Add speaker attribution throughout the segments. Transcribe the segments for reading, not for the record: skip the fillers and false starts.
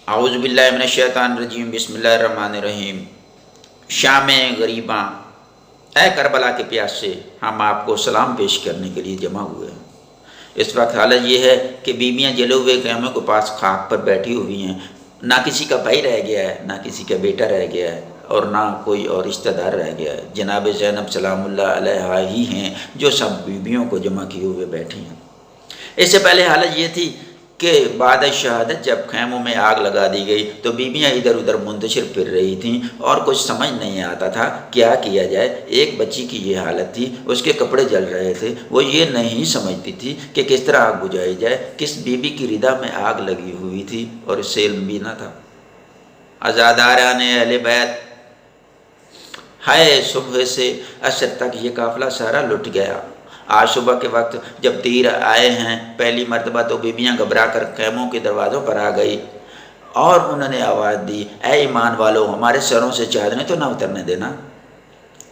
Speaker 1: اعوذ باللہ من الشیطان الرجیم، بسم اللہ الرحمن الرحیم۔ شام غریباں، اے کربلا کے پیاسے، ہم آپ کو سلام پیش کرنے کے لیے جمع ہوئے ہیں۔ اس وقت حالت یہ ہے کہ بیویاں جلے ہوئے خیموں کے پاس خاک پر بیٹھی ہوئی ہیں، نہ کسی کا بھائی رہ گیا ہے، نہ کسی کا بیٹا رہ گیا ہے، اور نہ کوئی اور رشتہ دار رہ گیا ہے۔ جناب زینب سلام اللہ علیہا ہی ہیں جو سب بیویوں کو جمع کیے ہوئے بیٹھی ہیں۔ اس سے پہلے حالت یہ تھی کہ بعد شہادت جب خیموں میں آگ لگا دی گئی تو بیویاں ادھر ادھر منتشر پھر رہی تھیں اور کچھ سمجھ نہیں آتا تھا کیا کیا جائے۔ ایک بچی کی یہ حالت تھی، اس کے کپڑے جل رہے تھے، وہ یہ نہیں سمجھتی تھی کہ کس طرح آگ بجھائی جائے۔ کس بیوی کی ردا میں آگ لگی ہوئی تھی اور اس سے علم بھی نہ تھا۔ عزاداران اہل بیت، ہائے صبح سے عصر تک یہ قافلہ سارا لٹ گیا۔ آج صبح کے وقت جب تیر آئے ہیں، پہلی مرتبہ تو بیویاں گھبرا کر خیموں کے دروازوں پر آ گئی اور انہوں نے آواز دی، اے ایمان والو، ہمارے سروں سے چادریں تو نہ اترنے دینا۔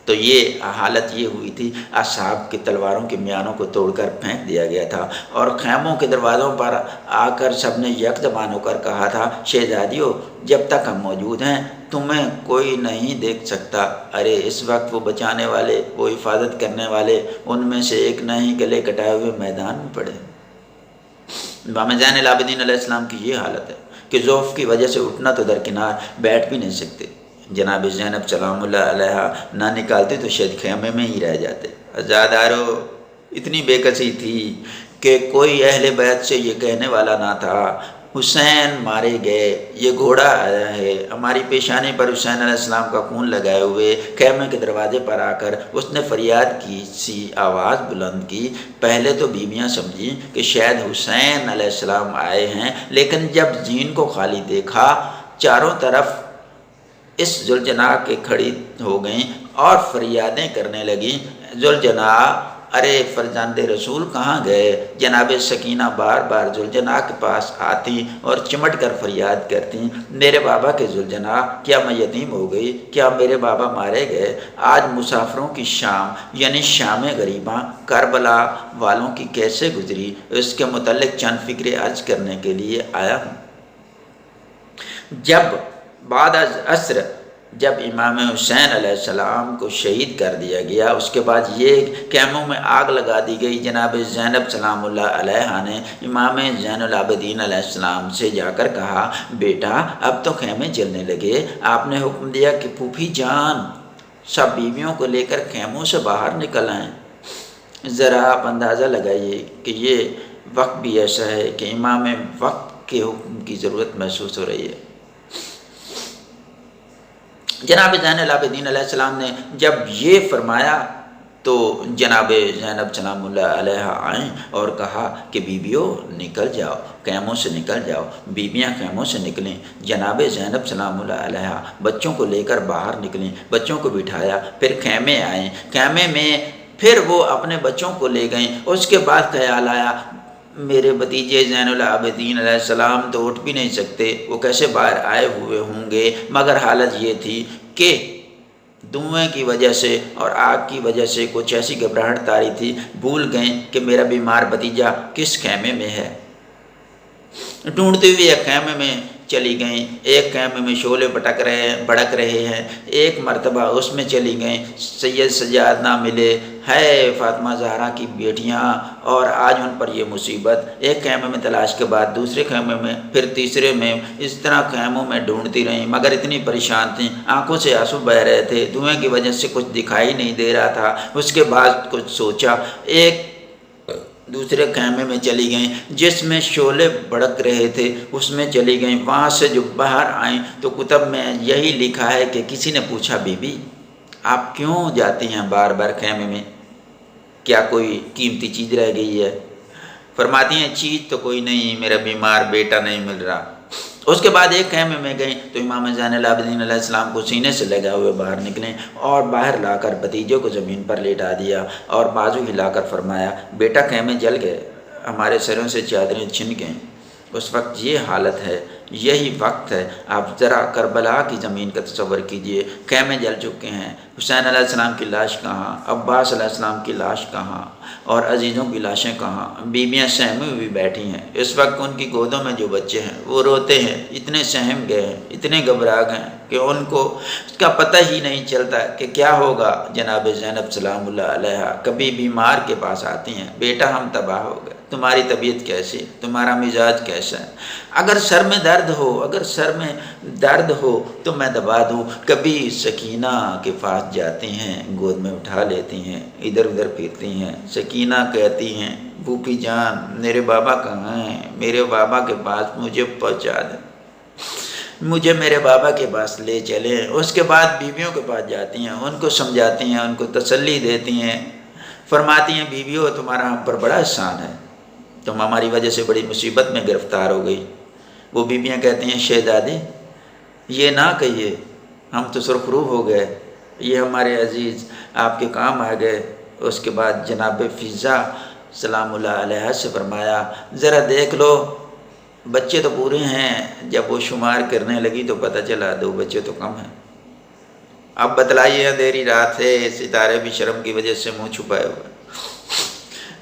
Speaker 1: تو یہ حالت یہ ہوئی تھی، اصحاب کی تلواروں کے میانوں کو توڑ کر پھینک دیا گیا تھا اور خیموں کے دروازوں پر آ کر سب نے یک زبان ہو کر کہا تھا، شہزادیوں، جب تک ہم موجود ہیں تمہیں کوئی نہیں دیکھ سکتا۔ ارے اس وقت وہ بچانے والے، وہ حفاظت کرنے والے، ان میں سے ایک نہیں گلے کٹائے ہوئے میدان میں پڑے۔ امام زین العابدین علیہ السلام کی یہ حالت ہے کہ ضعف کی وجہ سے اٹھنا تو درکنار، بیٹھ بھی نہیں سکتے۔ جناب زینب سلام اللہ علیہا نہ نکالتے تو شاید خیمے میں ہی رہ جاتے۔ عزادارو، اتنی بے کسی تھی کہ کوئی اہل بیت سے یہ کہنے والا نہ تھا، حسین مارے گئے، یہ گھوڑا آیا ہے۔ ہماری پیشانی پر حسین علیہ السلام کا خون لگائے ہوئے خیمے کے دروازے پر آ کر اس نے فریاد کی سی آواز بلند کی۔ پہلے تو بیویاں سمجھیں کہ شاید حسین علیہ السلام آئے ہیں، لیکن جب زین کو خالی دیکھا، چاروں طرف اس ذوالجناح کے کھڑی ہو گئیں اور فریادیں کرنے لگیں، ذوالجناح، ارے فرزند رسول کہاں گئے؟ جناب سکینہ بار بار ذوالجناح کے پاس آتی اور چمٹ کر فریاد کرتی، میرے بابا کے ذوالجناح، کیا میں یتیم ہو گئی؟ کیا میرے بابا مارے گئے؟ آج مسافروں کی شام یعنی شام غریباں کربلا والوں کی کیسے گزری، اس کے متعلق چند فکرے عرض کرنے کے لیے آیا ہوں۔ جب بعد از عصر جب امام حسین علیہ السلام کو شہید کر دیا گیا، اس کے بعد یہ خیموں میں آگ لگا دی گئی۔ جناب زینب سلام اللہ علیہا نے امام زین العابدین علیہ السلام سے جا کر کہا، بیٹا اب تو خیمے جلنے لگے، آپ نے حکم دیا کہ پھوپھی جان سب بیویوں کو لے کر خیموں سے باہر نکل آئیں۔ ذرا آپ اندازہ لگائیے کہ یہ وقت بھی ایسا ہے کہ امام وقت کے حکم کی ضرورت محسوس ہو رہی ہے۔ جناب زین العابدین علیہ السلام نے جب یہ فرمایا تو جناب زینب سلام اللہ علیہا آئیں اور کہا کہ بیویوں نکل جاؤ، خیموں سے نکل جاؤ۔ بیویاں خیموں سے نکلیں، جناب زینب سلام اللہ علیہا بچوں کو لے کر باہر نکلیں، بچوں کو بٹھایا، پھر خیمے آئیں، خیمے میں پھر وہ اپنے بچوں کو لے گئیں۔ اس کے بعد خیال آیا، میرے بھتیجے زین العابدین علیہ السلام تو اٹھ بھی نہیں سکتے، وہ کیسے باہر آئے ہوئے ہوں گے؟ مگر حالت یہ تھی کہ دھوئیں کی وجہ سے اور آگ کی وجہ سے کچھ ایسی گھبراہٹ طاری تھی، بھول گئیں کہ میرا بیمار بھتیجا کس خیمے میں ہے۔ ڈھونڈتے ہوئے ایک خیمے میں چلی گئیں، ایک خیمے میں شعلے بھڑک رہے ہیں، ایک مرتبہ اس میں چلی گئیں، سید سجاد نہ ملے، ہے فاطمہ زہرا کی بیٹیاں، اور آج ان پر یہ مصیبت۔ ایک خیمے میں تلاش کے بعد دوسرے خیمے میں، پھر تیسرے میں، اس طرح خیموں میں ڈھونڈتی رہیں، مگر اتنی پریشان تھیں، آنکھوں سے آنسو بہہ رہے تھے، دھوئیں کی وجہ سے کچھ دکھائی نہیں دے رہا تھا۔ اس کے بعد کچھ سوچا، ایک دوسرے خیمے میں چلی گئیں جس میں شعلے بھڑک رہے تھے، اس میں چلی گئیں۔ وہاں سے جو باہر آئیں تو کتب میں یہی لکھا ہے کہ کسی نے پوچھا، بی بی آپ کیوں جاتی ہیں بار بار خیمے میں؟ کیا کوئی قیمتی چیز رہ گئی ہے؟ فرماتی ہیں چیز تو کوئی نہیں، میرا بیمار بیٹا نہیں مل رہا۔ اس کے بعد ایک خیمے میں گئیں تو امام زین العابدین علیہ السلام کو سینے سے لگا ہوئے باہر نکلیں اور باہر لا کر بھتیجے کو زمین پر لیٹا دیا اور بازو ہلا کر فرمایا، بیٹا خیمے جل گئے، ہمارے سروں سے چادریں چھن گئیں۔ اس وقت یہ حالت ہے یہی وقت ہے۔ آپ ذرا کربلا کی زمین کا تصور کیجئے، خیمے جل چکے ہیں، حسین علیہ السلام کی لاش کہاں، عباس علیہ السلام کی لاش کہاں، اور عزیزوں کی لاشیں کہاں، بیویاں سہمی ہوئی بیٹھی ہیں۔ اس وقت ان کی گودوں میں جو بچے ہیں وہ روتے ہیں، اتنے سہم گئے ہیں، اتنے گھبرا گئے ہیں کہ ان کو اس کا پتہ ہی نہیں چلتا کہ کیا ہوگا۔ جناب زینب سلام اللہ علیہا کبھی بیمار کے پاس آتی ہیں، بیٹا ہم تباہ ہو گئے، تمہاری طبیعت کیسی ہے، تمہارا مزاج کیسا ہے، اگر سر میں درد ہو تو میں دبا دوں۔ کبھی سکینہ کے پاس جاتی ہیں، گود میں اٹھا لیتی ہیں، ادھر ادھر پھرتی ہیں۔ سکینہ کہتی ہیں پھوپھی جان میرے بابا کہاں ہیں، میرے بابا کے پاس مجھے پہنچا دیں، مجھے میرے بابا کے پاس لے چلیں۔ اس کے بعد بیویوں کے پاس جاتی ہیں، ان کو سمجھاتی ہیں، ان کو تسلی دیتی ہیں، فرماتی ہیں بیویوں تمہارا ہم پر بڑا احسان ہے، تم ہماری وجہ سے بڑی مصیبت میں گرفتار ہو گئی۔ وہ بیویاں کہتی ہیں شہزادے یہ نہ کہیے، ہم تو سرخرو ہو گئے، یہ ہمارے عزیز آپ کے کام آ گئے۔ اس کے بعد جناب فضہ سلام اللہ علیہ سے فرمایا ذرا دیکھ لو بچے تو پورے ہیں، جب وہ شمار کرنے لگی تو پتہ چلا 2 بچے تو کم ہیں۔ اب بتلائیے اندھیری رات ہے، ستارے بھی شرم کی وجہ سے منہ چھپائے ہوئے۔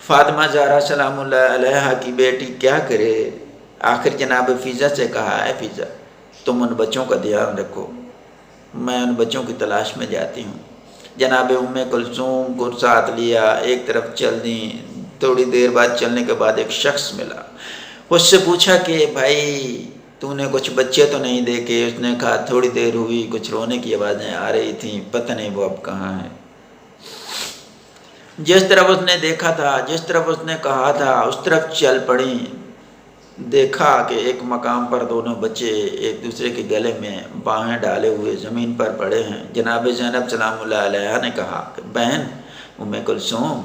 Speaker 1: فاطمہ زہرا سلام اللہ علیہا کی بیٹی کیا کرے؟ آخر جناب فضہ سے کہا ہے فضہ تم ان بچوں کا دھیان رکھو، میں ان بچوں کی تلاش میں جاتی ہوں۔ جناب ام کلثوم کو ساتھ لیا، ایک طرف چل دیں۔ تھوڑی دیر بعد چلنے کے بعد ایک شخص ملا، اس سے پوچھا کہ بھائی تو نے کچھ بچے تو نہیں دیکھے؟ اس نے کہا تھوڑی دیر ہوئی، کچھ رونے کی آوازیں آ رہی تھیں، پتہ نہیں وہ اب کہاں ہیں۔ جس طرف اس نے دیکھا تھا، جس طرف اس نے کہا تھا اس طرف چل پڑیں۔ دیکھا کہ ایک مقام پر دونوں بچے ایک دوسرے کے گلے میں باہیں ڈالے ہوئے زمین پر پڑے ہیں۔ جناب زینب سلام اللہ علیہا نے کہا کہ بہن ام کلثوم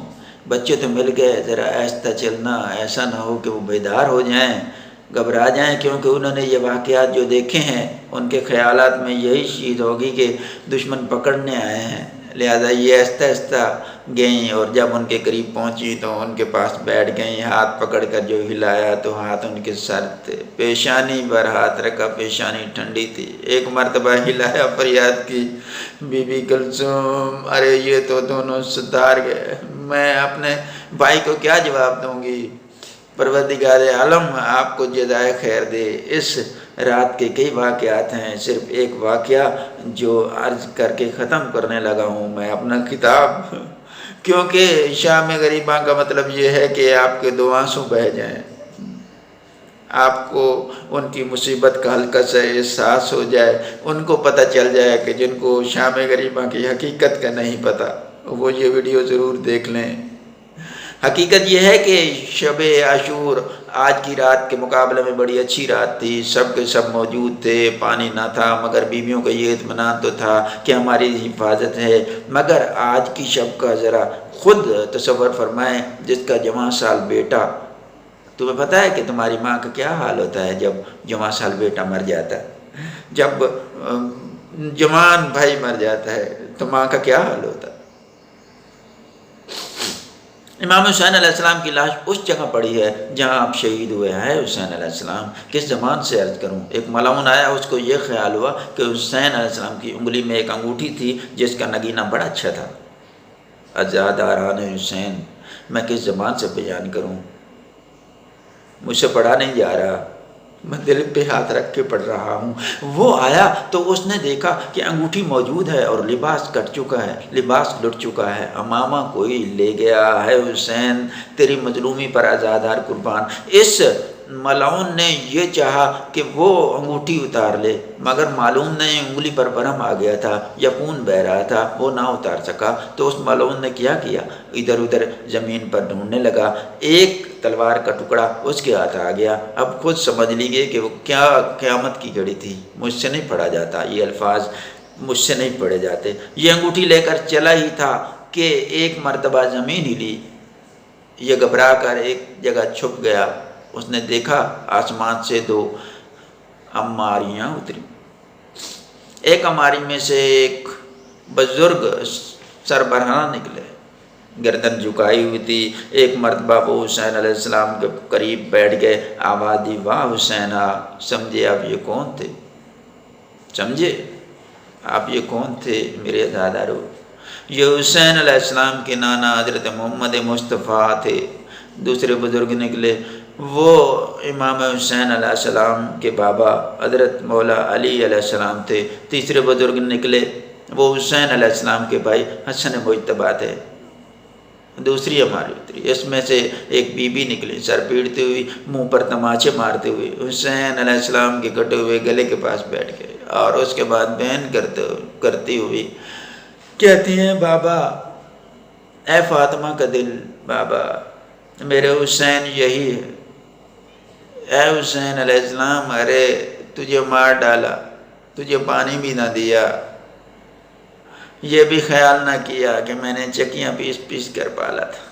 Speaker 1: بچے تو مل گئے، ذرا آہستہ چلنا، ایسا نہ ہو کہ وہ بیدار ہو جائیں، گھبرا جائیں، کیونکہ انہوں نے یہ واقعات جو دیکھے ہیں ان کے خیالات میں یہی چیز ہوگی کہ دشمن پکڑنے آئے ہیں۔ لہذا یہ آہستہ آہستہ گئیں، اور جب ان کے قریب پہنچی تو ان کے پاس بیٹھ گئیں۔ ہاتھ پکڑ کر جو ہلایا تو ہاتھ ان کے سرد تھے، پیشانی پر ہاتھ رکھا، پیشانی ٹھنڈی تھی۔ ایک مرتبہ ہلایا، فریاد کی بی بی کلثوم ارے یہ تو دونوں ستار گئے، میں اپنے بھائی کو کیا جواب دوں گی؟ پروردگار عالم آپ کو جزائے خیر دے۔ اس رات کے کئی واقعات ہیں، صرف ایک واقعہ جو عرض کر کے ختم کرنے لگا ہوں میں اپنا خطاب، کیونکہ شام غریباں کا مطلب یہ ہے کہ آپ کے 2 آنسو بہہ جائیں، آپ کو ان کی مصیبت کا ہلکا سا احساس ہو جائے، ان کو پتہ چل جائے کہ جن کو شام غریباں کی حقیقت کا نہیں پتہ وہ یہ ویڈیو ضرور دیکھ لیں۔ حقیقت یہ ہے کہ شب عاشور آج کی رات کے مقابلے میں بڑی اچھی رات تھی، سب کے سب موجود تھے، پانی نہ تھا مگر بیویوں کا یہ اطمینان تو تھا کہ ہماری حفاظت ہے۔ مگر آج کی شب کا ذرا خود تصور فرمائیں، جس کا جوان سال بیٹا، تمہیں پتہ ہے کہ تمہاری ماں کا کیا حال ہوتا ہے جب جوان سال بیٹا مر جاتا ہے، جب جوان بھائی مر جاتا ہے تو ماں کا کیا حال ہوتا ہے۔ امام حسین علیہ السلام کی لاش اس جگہ پڑی ہے جہاں آپ شہید ہوئے ہیں۔ حسین علیہ السلام کس زبان سے عرض کروں؟ ایک ملعون آیا، اس کو یہ خیال ہوا کہ حسین علیہ السلام کی انگلی میں ایک انگوٹھی تھی جس کا نگینہ بڑا اچھا تھا۔ عزاداران حسین میں کس زبان سے بیان کروں؟ مجھ سے پڑھا نہیں جا رہا، میں دل پہ ہاتھ رکھ کے پڑھ رہا ہوں۔ وہ آیا تو اس نے دیکھا کہ انگوٹھی موجود ہے اور لباس کٹ چکا ہے، لباس لٹ چکا ہے، امامہ کوئی لے گیا ہے۔ حسین تیری مظلومی پر عزادار قربان۔ اس ملعون نے یہ چاہا کہ وہ انگوٹھی اتار لے، مگر معلوم نہیں انگلی پر برہم آ گیا تھا یا خون بہہ رہا تھا، وہ نہ اتار سکا۔ تو اس ملعون نے کیا کیا؟ ادھر ادھر زمین پر ڈھونڈنے لگا، ایک تلوار کا ٹکڑا اس کے ہاتھ آ گیا۔ اب خود سمجھ لیجیے کہ وہ کیا قیامت کی گھڑی تھی، مجھ سے نہیں پڑھا جاتا، یہ الفاظ مجھ سے نہیں پڑھے جاتے۔ یہ انگوٹھی لے کر چلا ہی تھا کہ ایک مرتبہ زمین ہلی، یہ گھبرا کر ایک جگہ چھپ گیا۔ اس نے دیکھا آسمان سے 2 عماریاں اتری، ایک عماری میں سے ایک بزرگ سربراہ نکلے، گردن جھکائی ہوئی تھی. ایک مرتبہ وہ حسین علیہ السلام کے قریب بیٹھ گئے. آواز دی واہ حسینہ. سمجھے آپ یہ کون تھے؟ سمجھے آپ یہ کون تھے میرے عزادارو؟ یہ حسین علیہ السلام کے نانا حضرت محمد مصطفیٰ تھے. دوسرے بزرگ نکلے، وہ امام حسین علیہ السلام کے بابا حضرت مولا علی علیہ السلام تھے. تیسرے بزرگ نکلے، وہ حسین علیہ السلام کے بھائی حسن مجتبیٰ تھے. دوسری ہماری اتری، اس میں سے ایک بی بی نکلی سر پیڑتے ہوئی، منہ پر تماچے مارتے ہوئے حسین علیہ السلام کے کٹے ہوئے گلے کے پاس بیٹھ گئے، اور اس کے بعد بیان کرتی ہوئی کہتی ہیں بابا اے فاطمہ کا دل، بابا میرے حسین یہی ہے. اے حسین علیہ السلام، ارے تجھے مار ڈالا، تجھے پانی بھی نہ دیا، یہ بھی خیال نہ کیا کہ میں نے چکیاں پیس پیس کر پالا تھا.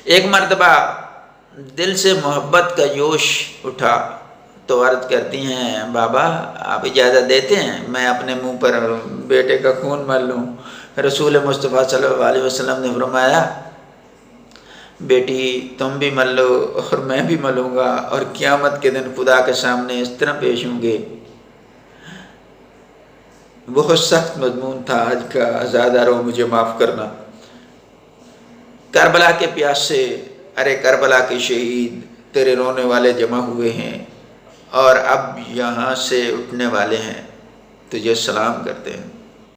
Speaker 1: ایک مرتبہ دل سے محبت کا جوش اٹھا تو عرض کرتی ہیں بابا آپ اجازت دیتے ہیں میں اپنے منہ پر بیٹے کا خون مل لوں؟ رسول مصطفیٰ صلی اللہ علیہ وسلم نے فرمایا بیٹی تم بھی مل لو اور میں بھی ملوں گا، اور قیامت کے دن خدا کے سامنے اس طرح پیش ہوں گے. بہت سخت مضمون تھا آج کا، عزادارو مجھے معاف کرنا. کربلا کے پیاسے، ارے کربلا کے شہید، تیرے رونے والے جمع ہوئے ہیں اور اب یہاں سے اٹھنے والے ہیں، تجھے سلام کرتے ہیں.